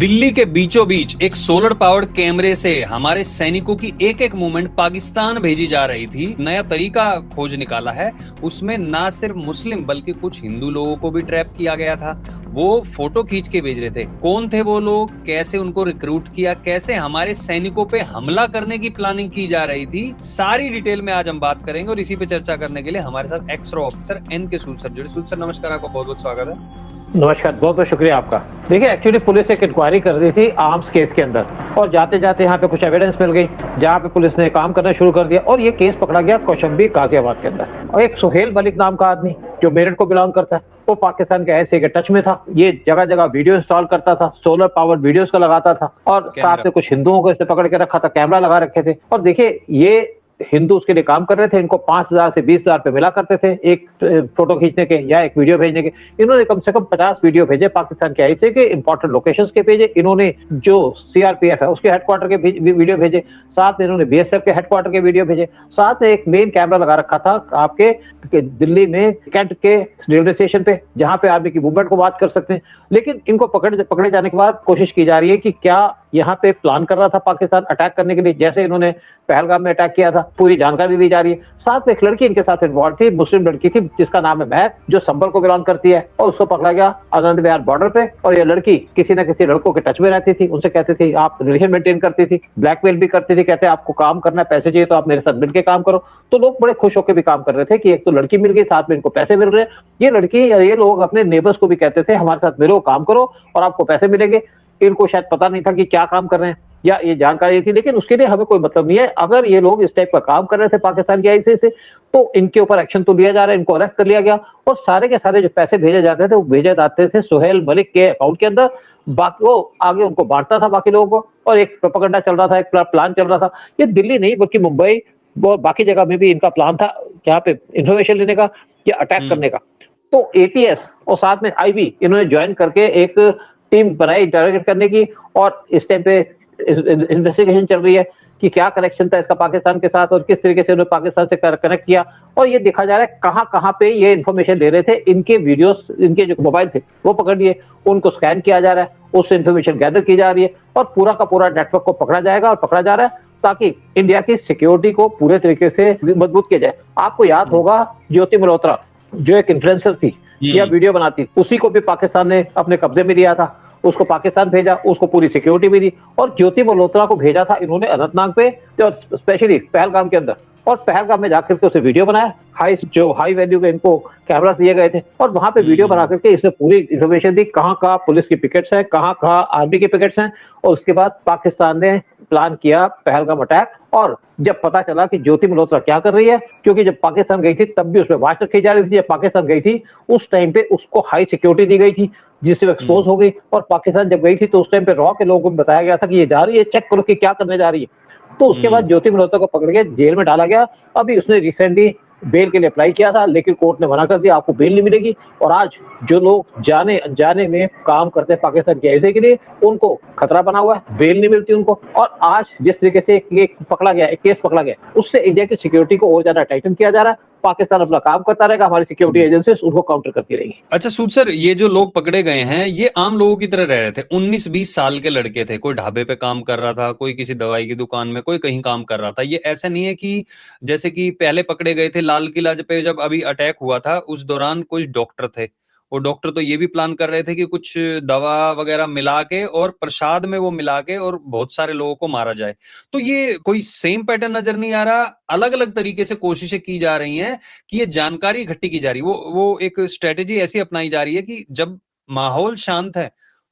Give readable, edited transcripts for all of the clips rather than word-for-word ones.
दिल्ली के बीचों बीच एक सोलर पावर्ड कैमरे से हमारे सैनिकों की एक एक मूवमेंट पाकिस्तान भेजी जा रही थी। नया तरीका खोज निकाला है। उसमें ना सिर्फ मुस्लिम बल्कि कुछ हिंदू लोगों को भी ट्रैप किया गया था। वो फोटो खींच के भेज रहे थे। कौन थे वो लोग, कैसे उनको रिक्रूट किया, कैसे हमारे सैनिकों पे हमला करने की प्लानिंग की जा रही थी, सारी डिटेल में आज हम बात करेंगे। और इसी पे चर्चा करने के लिए हमारे साथ एक्स-रो ऑफिसर एन.के. सूद सर जुड़े। सूद सर नमस्कार, आपका बहुत बहुत स्वागत है। नमस्कार, बहुत बहुत शुक्रिया आपका। देखिए, एक्चुअली पुलिस एक इंक्वायरी कर रही थी आर्म्स केस के अंदर, और जाते जाते यहाँ पे कुछ एविडेंस मिल गई, जहाँ पे पुलिस ने काम करना शुरू कर दिया और ये केस पकड़ा गया कौशाम्बी गाजियाबाद के अंदर। और एक सुहेल मलिक नाम का आदमी जो मेरठ को बिलोंग करता है, वो पाकिस्तान के ऐसे के टच में था। ये जगह जगह वीडियो इंस्टॉल करता था, सोलर पावर वीडियोस को लगाता था, और साथ में कुछ हिंदुओं को इसे पकड़ के रखा था, कैमरा लगा रखे थे। और देखिए, ये हिंदू उसके लिए काम कर रहे थे। इनको 5,000 से 20,000 रुपए मिला करते थे एक फोटो खींचने के या एक वीडियो भेजने के। इन्होंने कम से कम 50 वीडियो भेजे पाकिस्तान के आईसी के इंपॉर्टेंट लोकेशंस के भेजे। इन्होंने जो सीआरपीएफ है उसके हेडक्वार्टर के वीडियो भेजे, साथ में इन्होंने बीएसएफ के हेडक्वार्टर के वीडियो भेजे, साथ में एक मेन कैमरा लगा रखा था आपके दिल्ली में कैंट के रेलवे स्टेशन पे, जहां पे आर्मी की मूवमेंट को बात कर सकते हैं। लेकिन इनको पकड़े जाने के बाद कोशिश की जा रही है कि क्या यहाँ पे प्लान कर रहा था पाकिस्तान अटैक करने के लिए, जैसे इन्होंने पहलगाम में अटैक किया था। पूरी जानकारी दी जा रही है। साथ में एक लड़की इनके साथ इन्वॉल्व थी, मुस्लिम लड़की थी, जिसका नाम है महक, जो संभल को बिलोंग करती है, और उसको पकड़ा गया आनंद विहार बॉर्डर पे। और ये लड़की किसी न किसी लड़कों के टच में रहती थी, उनसे कहती थी, आप रिलेशन मेंटेन करती थी, ब्लैकमेल भी करती थी, कहते आपको काम करना, पैसे चाहिए तो आप मेरे साथ मिलकर काम करो। तो लोग बड़े खुश होकर भी काम कर रहे थे कि एक तो लड़की मिल गई, साथ में इनको पैसे मिल रहे हैं। ये लड़की या ये लोग अपने नेबर्स को भी कहते थे, हमारे साथ मिलो, काम करो और आपको पैसे मिलेंगे। इनको शायद पता नहीं था कि क्या काम कर रहे हैं, या ये जानकारी थी, लेकिन उसके लिए हमें कोई मतलब नहीं है। अगर ये लोग इस टाइप का काम कर रहे थे पाकिस्तान की आईसी से, तो इनके ऊपर एक्शन तो लिया जा रहा है। इनको अरेस्ट कर लिया गया, और सारे के सारे जो पैसे भेजे जाते थे वो भेजे जाते थे सुहेल मलिक के अकाउंट के अंदर। बाकी वो आगे उनको बांटता था बाकी लोगों को, और एक प्रोपेगेंडा चल रहा था, एक प्लान चल रहा था। ये दिल्ली नहीं बल्कि मुंबई और बाकी जगह में भी इनका प्लान था, यहाँ पे इंफॉर्मेशन लेने का या अटैक करने का। तो एटीएस और साथ में आईबी इन्होंने ज्वाइन करके एक टीम बनाई इंटरोगेट करने की, और इस टाइम पे इन्वेस्टिगेशन चल रही है कि क्या कनेक्शन था इसका पाकिस्तान के साथ, और किस तरीके से उन्होंने पाकिस्तान से कनेक्ट किया। और ये देखा जा रहा है कहां कहां पे ये इन्फॉर्मेशन ले रहे थे। इनके वीडियोस, इनके जो मोबाइल थे वो पकड़ लिए, उनको स्कैन किया जा रहा है, उससे इन्फॉर्मेशन गैदर की जा रही है, और पूरा का पूरा नेटवर्क को पकड़ा जाएगा और पकड़ा जा रहा है, ताकि इंडिया की सिक्योरिटी को पूरे तरीके से मजबूत किया जाए। आपको याद होगा ज्योति मल्होत्रा जो एक इन्फ्लुएंसर थी या वीडियो बनाती, उसी को भी पाकिस्तान ने अपने कब्जे में लिया था। उसको पाकिस्तान भेजा, उसको पूरी सिक्योरिटी भी दी, और ज्योति मल्होत्रा को भेजा था इन्होंने अनंतनाग पे, और स्पेशली पहलगाम के अंदर। और पहलगाम में जाकर के उसे वीडियो बनाया, हाई वैल्यू के इनको कैमरा दिए गए थे, और वहां पे वीडियो बना करके इसने पूरी इंफॉर्मेशन दी, कहाँ कहाँ पुलिस की पिकेट्स हैं, कहाँ कहाँ आर्मी की पिकेट्स हैं। और उसके बाद पाकिस्तान ने प्लान किया पहलगाम अटैक। और जब पता चला कि ज्योति मल्होत्रा क्या कर रही है, क्योंकि जब पाकिस्तान गई थी तब भी उसमें वाच रखी जा रही थी, जब पाकिस्तान गई थी उस टाइम पे उसको हाई सिक्योरिटी दी गई थी, जिससे वो एक्सपोज हो गई। और पाकिस्तान जब गई थी तो उस टाइम पे रॉ के लोगों को बताया गया था कि ये जा रही है, चेक करो कि क्या करने जा रही है। तो उसके बाद ज्योति मल्होत्रा को पकड़ के जेल में डाला गया। अभी उसने रिसेंटली बेल के लिए अप्लाई किया था, लेकिन कोर्ट ने मना कर दिया, आपको बेल नहीं मिलेगी। और आज जो लोग जाने अनजाने में काम करते हैं पाकिस्तान के आईसी के लिए, उनको खतरा बना हुआ है, बेल नहीं मिलती उनको। और आज जिस तरीके से एक केस पकड़ा गया, उससे इंडिया की सिक्योरिटी को और ज्यादा टाइटन किया जा रहा है। पाकिस्तान अपना काम करता रहेगा, हमारी सिक्योरिटी एजेंसीज उनको काउंटर करती रहेंगी। अच्छा सूद सर, ये जो लोग पकड़े गए हैं ये आम लोगों की तरह रह रहे थे। 19-20 साल के लड़के थे, कोई ढाबे पे काम कर रहा था, कोई किसी दवाई की दुकान में, कोई कहीं काम कर रहा था। ये ऐसा नहीं है कि जैसे कि पहले पकड़े गए थे लाल किला पे, जब अभी अटैक हुआ था उस दौरान कुछ डॉक्टर थे, वो डॉक्टर तो ये भी प्लान कर रहे थे कि कुछ दवा वगैरह मिला के और प्रसाद में वो मिला के और बहुत सारे लोगों को मारा जाए। तो ये कोई सेम पैटर्न नजर नहीं आ रहा, अलग अलग तरीके से कोशिशें की जा रही हैं कि ये जानकारी इकट्ठी की जा रही है। वो एक स्ट्रेटेजी ऐसी अपनाई जा रही है कि जब माहौल शांत है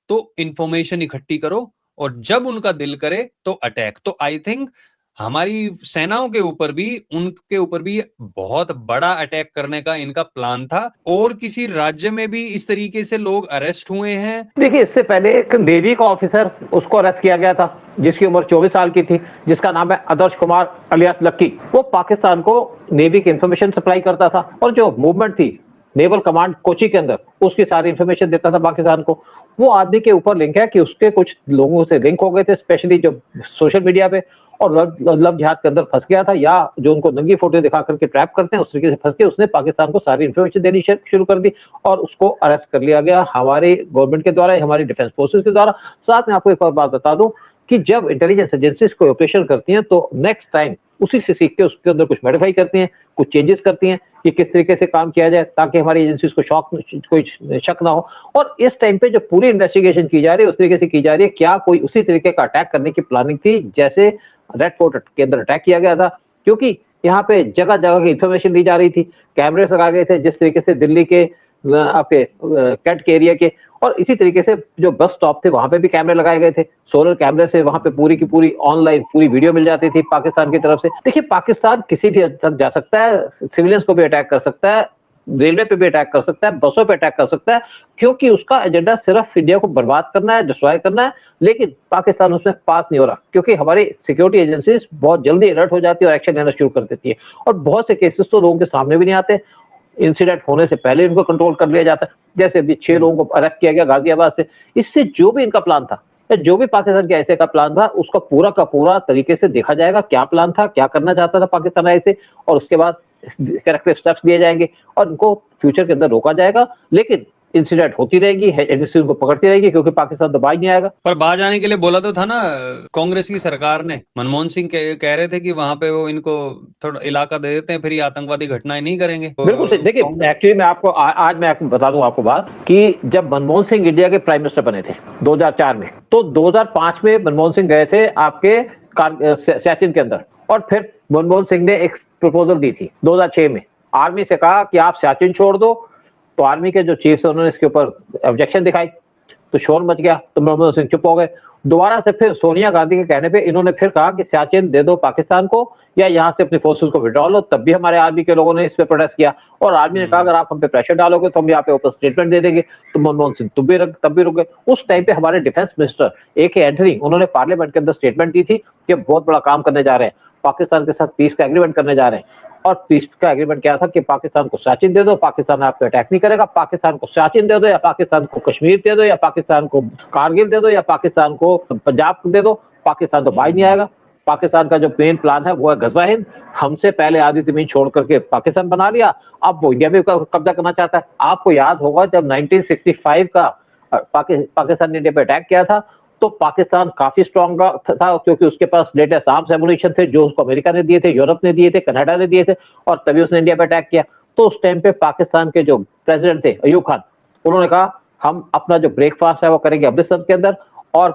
तो इंफॉर्मेशन इकट्ठी करो, और जब उनका दिल करे तो अटैक। तो आई थिंक हमारी सेनाओं के ऊपर भी, उनके ऊपर भी बहुत बड़ा अटैक करने का इनका प्लान था। और किसी राज्य में भी इस तरीके से लोग अरेस्ट हुए हैं। देखिए, इससे पहले एक नेवी का ऑफिसर, उसको अरेस्ट किया गया था, जिसकी उम्र 24 साल की थी, जिसका नाम है आदर्श कुमार अलियास लक्की। वो पाकिस्तान को नेवी की इंफॉर्मेशन सप्लाई करता था, और जो मूवमेंट थी नेवल कमांड कोची के अंदर, उसकी सारी इंफॉर्मेशन देता था पाकिस्तान को। वो आदमी के ऊपर लिंक है कि उसके कुछ लोगों से लिंक हो गए थे, स्पेशली जो सोशल मीडिया पे, और लव जिहाद के अंदर फंस गया था, या जो उनको नंगी फोटो दिखा करके ट्रैप करते हैं उस तरीके से फंस के उसने पाकिस्तान को सारी इन्फॉर्मेशन देनी शुरू कर दी और उसको अरेस्ट कर लिया गया हमारे गवर्नमेंट के द्वारा, हमारी डिफेंस फोर्सेस के द्वारा। साथ में आपको एक और बात बता दूं कि जब इंटेलिजेंस एजेंसीज कोई ऑपरेशन करती हैं तो नेक्स्ट टाइम उसी से सीख के उसके अंदर कुछ मॉडिफाई करती हैं, कुछ चेंजेस करती हैं कि किस तरीके से काम किया जाए ताकि हमारी एजेंसीज को कोई शक ना हो। और इस टाइम पे जो पूरी इन्वेस्टिगेशन की जा रही है उस तरीके से की जा रही है, क्या कोई उसी तरीके का अटैक करने की प्लानिंग थी जैसे रेड फोर्ट के अंदर अटैक किया गया था, क्योंकि यहाँ पे जगह जगह की इंफॉर्मेशन दी जा रही थी, कैमरे लगाए गए थे जिस तरीके से दिल्ली के आपके कैंट के एरिया के, और इसी तरीके से जो बस स्टॉप थे वहां पे भी कैमरे लगाए गए थे, सोलर कैमरे से वहां पे पूरी की पूरी ऑनलाइन पूरी वीडियो मिल जाती थी पाकिस्तान की तरफ से। देखिए पाकिस्तान किसी भी हद तक जा सकता है, सिविलियंस को भी अटैक कर सकता है, रेलवे पे भी अटैक कर सकता है, बसों पे अटैक कर सकता है, क्योंकि उसका एजेंडा सिर्फ इंडिया को बर्बाद करना है, डिस्ट्रॉय करना है। लेकिन पाकिस्तान उसमें पास नहीं हो रहा क्योंकि हमारी सिक्योरिटी एजेंसीज बहुत जल्दी अलर्ट हो जाती है और एक्शन लेना शुरू कर देती है, और बहुत से केसेस तो लोगों के सामने भी नहीं आते, इंसिडेंट होने से पहले इनको कंट्रोल कर लिया जाता है। जैसे अभी 6 लोगों को अरेस्ट किया गया गाजियाबाद से, इससे जो भी इनका प्लान था या जो भी पाकिस्तान के ऐसे का प्लान था उसका पूरा का पूरा तरीके से देखा जाएगा, क्या प्लान था, क्या करना चाहता था पाकिस्तान ऐसे, और उसके बाद करेक्टिव स्टेप्स लिए जाएंगे और इनको फ्यूचर के अंदर रोका जाएगा। लेकिन इंसिडेंट होती रहेगी, एजेंसी उनको पकड़ती रहेगी क्योंकि पाकिस्तान तो बाज नहीं आएगा। पर बाज आने के लिए बोला तो था ना कांग्रेस की सरकार ने, मनमोहन सिंह कह रहे थे कि वहां पे वो इनको थोड़ा इलाका दे देते हैं फिर ये आतंकवादी घटनाएं नहीं करेंगे। बिल्कुल सही। देखिए एक्चुअली मैं आपको आज मैं आपको बता दूं आपको बात कि जब मनमोहन सिंह इंडिया के प्राइम मिनिस्टर बने थे 2004 में, तो 2005 में मनमोहन सिंह गए थे आपके सियाचिन के अंदर, और फिर मनमोहन सिंह ने एक प्रपोजल दी थी 2006 में, आर्मी से कहा कि आप सियाचिन छोड़ दो, तो आर्मी के जो चीफ है उन्होंने इसके ऊपर ऑब्जेक्शन दिखाई, तो शोर मच गया, तो मनमोहन सिंह चुप हो गए। दोबारा से फिर सोनिया गांधी के कहने पे इन्होंने फिर कहा कि सियाचिन दे दो पाकिस्तान को या यहाँ से अपनी फोर्सेस को विड्रॉ लो, तब भी हमारे आर्मी के लोगों ने इस पे प्रोटेस्ट किया और आर्मी ने कहा अगर आप हम पे प्रेशर डालोगे तो हम यहाँ पे ऊपर स्टेटमेंट दे देंगे, तो मनमोहन सिंह तब भी रुक गए। उस टाइम पे हमारे डिफेंस मिनिस्टर AK एंथनी उन्होंने पार्लियामेंट के अंदर स्टेटमेंट दी थी कि बहुत बड़ा काम करने जा रहे हैं, पाकिस्तान के साथ पीस का एग्रीमेंट करने जा रहे हैं, और पीस का एग्रीमेंट क्या था कि पाकिस्तान को सियाचिन दे दो, पाकिस्तान आप पे अटैक नहीं करेगा, पाकिस्तान को सियाचिन दे दो या पाकिस्तान को कश्मीर दे दो या पाकिस्तान को कारगिल दे दो या पाकिस्तान को पंजाब दे दो, पाकिस्तान तो बाज नहीं आएगा। पाकिस्तान का जो मेन प्लान है वो है गजवा हिंद, हमसे पहले आधी जमीन छोड़ करके पाकिस्तान बना लिया, अब वो इंडिया में कब्जा करना चाहता है। आपको याद होगा जब 1965 का पाकिस्तान ने इंडिया पे अटैक किया था तो पाकिस्तान काफी स्ट्रॉन्ग था क्योंकि उसके पास लेटेस्ट आर्म्स एमुनिशन थे जो उसको अमेरिका ने दिए थे, यूरोप ने दिए थे, कनाडा ने दिए थे, और तभी उसने इंडिया पे अटैक किया। तो उस टाइम पे पाकिस्तान के जो प्रेसिडेंट थे अयूब खान, उन्होंने कहा हम अपना जो ब्रेकफास्ट है वो करेंगे अमृतसर के अंदर और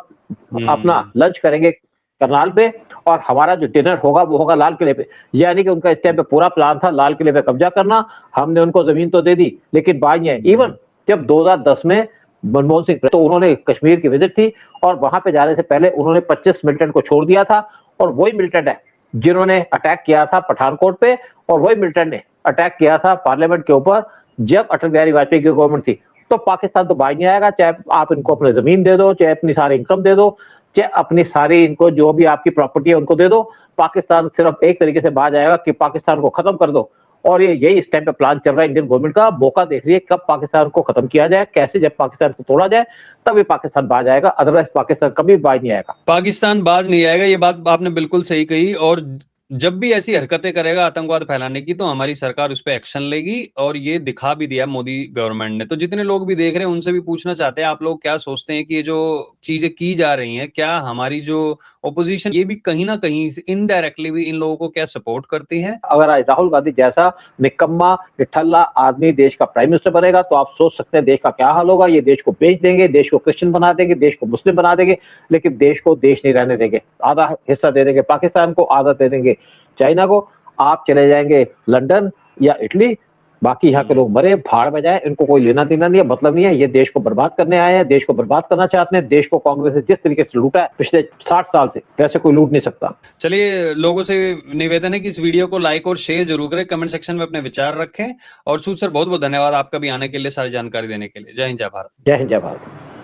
अपना लंच करेंगे करनाल पे, और हमारा जो डिनर होगा वो होगा लाल किले पे। यानी कि उनका इस टाइम पे पूरा प्लान था लाल किले पे कब्जा करना। हमने उनको जमीन तो दे दी लेकिन बाज नहीं आई। इवन जब 2010 में मनमोहन सिंह, तो उन्होंने कश्मीर की विजिट थी और वहां पे जाने से पहले उन्होंने 25 मिलिटेंट को छोड़ दिया था, और वही मिलिटेंट है जिन्होंने अटैक किया था पठानकोट पे, और वही मिलिटेंट ने अटैक किया था पार्लियामेंट के ऊपर जब अटल बिहारी वाजपेयी की गवर्नमेंट थी। तो पाकिस्तान तो बाज नहीं आएगा, चाहे आप इनको अपनी जमीन दे दो, चाहे अपनी सारी इनकम दे दो, चाहे अपनी सारी इनको जो भी आपकी प्रॉपर्टी है उनको दे दो, पाकिस्तान सिर्फ एक तरीके से बाज आएगा कि पाकिस्तान को खत्म कर दो। और ये यही इस टाइम पे प्लान चल रहा है इंडियन गवर्नमेंट का, मौका देख रही है कब पाकिस्तान को खत्म किया जाए, कैसे, जब पाकिस्तान को तोड़ा जाए तभी पाकिस्तान बाज आएगा, अदरवाइज पाकिस्तान कभी बाज नहीं आएगा। पाकिस्तान बाज नहीं आएगा, ये बात आपने बिल्कुल सही कही। और जब भी ऐसी हरकतें करेगा आतंकवाद फैलाने की तो हमारी सरकार उस पर एक्शन लेगी, और ये दिखा भी दिया मोदी गवर्नमेंट ने। तो जितने लोग भी देख रहे हैं उनसे भी पूछना चाहते हैं, आप लोग क्या सोचते हैं कि ये जो चीजें की जा रही हैं, क्या हमारी जो ओपोजिशन ये भी कहीं ना कहीं इनडायरेक्टली भी इन लोगों को क्या सपोर्ट करती है? अगर आज राहुल गांधी जैसा निकम्मा निठल्ला आदमी देश का प्राइम मिनिस्टर बनेगा तो आप सोच सकते हैं देश का क्या हाल होगा। ये देश को बेच देंगे, देश को क्रिश्चियन बना देंगे, देश को मुस्लिम बना देंगे, लेकिन देश को देश नहीं रहने देंगे। आधा हिस्सा दे देंगे पाकिस्तान को, आधा दे देंगे चाइना को। आप चले जाएंगे लंदन या इटली, बाकी यहाँ के लोग मरे भाड़ में जाए, इनको कोई लेना देना नहीं है, मतलब नहीं है। ये देश को बर्बाद करने आए हैं, देश को बर्बाद करना चाहते हैं। देश को कांग्रेस ने जिस तरीके से लूटा है पिछले 60 साल से, वैसे कोई लूट नहीं सकता। चलिए, लोगों से निवेदन है कि इस वीडियो को लाइक और शेयर जरूर करें, कमेंट सेक्शन में अपने विचार रखें। और सूद सर बहुत बहुत धन्यवाद आपका भी आने के लिए, सारी जानकारी देने के लिए। जय हिंद, जय भारत। जय हिंद, जय भारत।